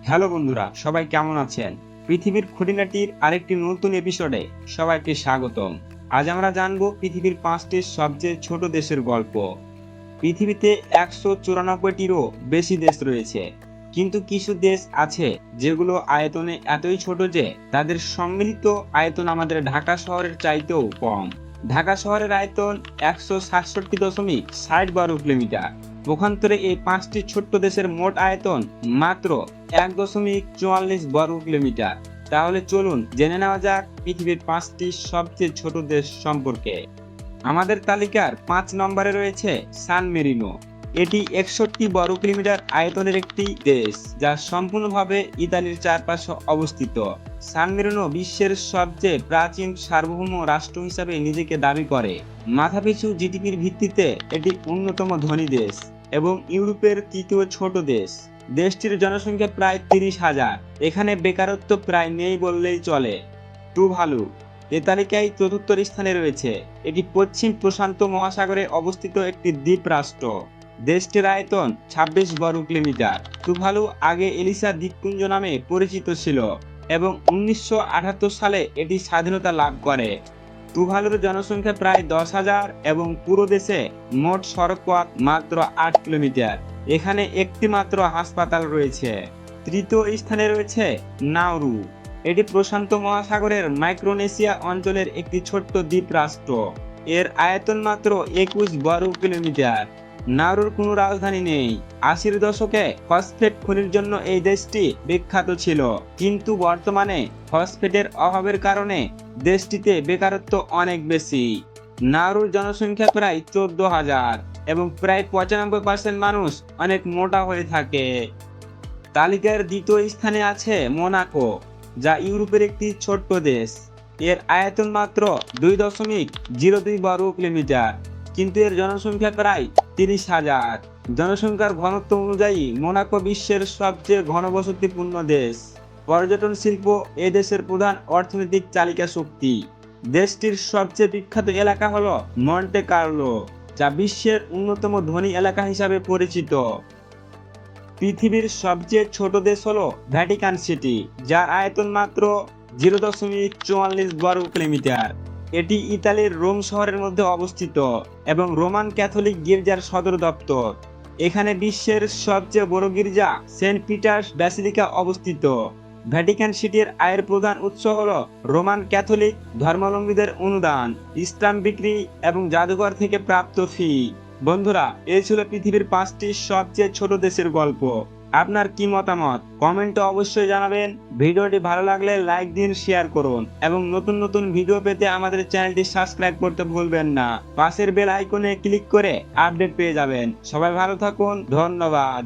Hello বন্ধুরা, সবাই কেমন আছেন? পৃথিবীর খুঁটিনাটির আরেকটি নতুন এপিসোডে সবাইকে স্বাগতম। আজ আমরা জানবো পৃথিবীর 5টি সবচেয়ে ছোট দেশের গল্প। পৃথিবীতে 194টিরও বেশি দেশ রয়েছে, কিন্তু কিছু দেশ আছে যেগুলো আয়তনে এতই ছোট যে তাদের সম্মিলিত আয়তন আমাদের ঢাকা শহরের চাইতেও কম। ঢাকা শহরের আয়তন 167.60 বর্গ কিলোমিটার। পক্ষান্তরে এই 5টি ছোট্ট দেশের মোট আয়তন মাত্র 1.44 বর্গ কিলোমিটার। তাহলে চলুন জেনে নেওয়া যাক পৃথিবীর 5টি সবচেয়ে ছোট দেশ সম্পর্কে। আমাদের তালিকার 5 নম্বরে রয়েছে সান মেরিনো। এটি 61 বর্গ কিলোমিটার আয়তনের একটি দেশ, যা সম্পূর্ণভাবে ইতালির চারপাশে অবস্থিত। সান মেরিনো বিশ্বের সবচেয়ে প্রাচীন সার্বভৌম রাষ্ট্র হিসাবে নিজেকে দাবি করে। মাথাপিছু জিডিপির ভিত্তিতে এটি অন্যতম ধনী দেশ এবং ইউরোপের তৃতীয় ছোট দেশ। দেশটির জনসংখ্যা প্রায় 30,000। এখানে বেকারত্ব প্রায় নেই বললেই চলে। টুভালু এ তালিকায় চতুর্থ স্থানে রয়েছে। এটি পশ্চিম প্রশান্ত মহাসাগরে অবস্থিত একটি দ্বীপ রাষ্ট্র। দেশটির আয়তন 26 বর্গ কিলোমিটার। টুভালু আগে এলিসা দ্বীপপুঞ্জ নামে পরিচিত ছিল এবং 1978 সালে এটি স্বাধীনতা লাভ করে। টুভালুর জনসংখ্যা প্রায় 10,000 এবং পুরো দেশে মোট সড়ক পথ মাত্র 8 কিলোমিটার। এখানে একটি মাত্র হাসপাতাল রয়েছে। তৃতীয় স্থানে রয়েছে নাউরু। এটি প্রশান্ত মহাসাগরের মাইক্রোনেশিয়া অঞ্চলের একটি ছোট্ট দ্বীপ রাষ্ট্র। এর আয়তন মাত্র 21 বর্গ কিলোমিটার। নাউরুর কোনো রাজধানী নেই। 80-এর দশকে ফসফেট খনির জন্য এই দেশটি বিখ্যাত ছিল, কিন্তু বর্তমানে ফসফেটের অভাবের কারণে দেশটিতে বেকারত্ব অনেক বেশি। নাউরুর জনসংখ্যা প্রায় 14,000 এবং প্রায় 95% মানুষ অনেক মোটা হয়ে থাকে। তালিকার দ্বিতীয় স্থানে আছে মোনাকো, যা ইউরোপের একটি ছোট্ট দেশ। এর আয়তন মাত্র 2.02 বর্গ কিলোমিটার, কিন্তু এর জনসংখ্যা প্রায় 30,000। জনসংখ্যার ঘনত্ব অনুযায়ী মোনাকো বিশ্বের সবচেয়ে ঘনবসতিপূর্ণ দেশ। পর্যটন শিল্প এ দেশের প্রধান অর্থনৈতিক চালিকা শক্তি। দেশটির সবচেয়ে বিখ্যাত এলাকা হলো মন্টে কার্লো, যা বিশ্বের অন্যতম ধনী এলাকা হিসাবে পরিচিত। পৃথিবীর সবচেয়ে ছোট দেশ হলো ভ্যাটিকান সিটি, যার আয়তন মাত্র 0.44 বর্গ কিলোমিটার। এটি ইতালির রোম শহরের মধ্যে অবস্থিত এবং রোমান ক্যাথলিক গির্জার সদর দপ্তর। এখানে বিশ্বের সবচেয়ে বড় গির্জা সেন্ট পিটার্স ব্যাসিলিকা অবস্থিত। ভ্যাটিকান সিটির আয়ের প্রধান উৎস হলো রোমান ক্যাথলিক ধর্মাবলম্বীদের অনুদান, ইসলাম বিক্রি এবং জাদুঘর থেকে প্রাপ্ত ফি। বন্ধুরা, এই ছিল পৃথিবীর 5টি সবচেয়ে ছোট দেশের গল্প। আপনার কি মতামত কমেন্টে অবশ্যই জানাবেন। ভিডিওটি ভালো লাগলে লাইক দিন, শেয়ার করুন এবং নতুন নতুন ভিডিও পেতে আমাদের চ্যানেলটি সাবস্ক্রাইব করতে ভুলবেন না। পাশের বেল আইকনে ক্লিক করে আপডেট পেয়ে যাবেন। সবাই ভালো থাকুন, ধন্যবাদ।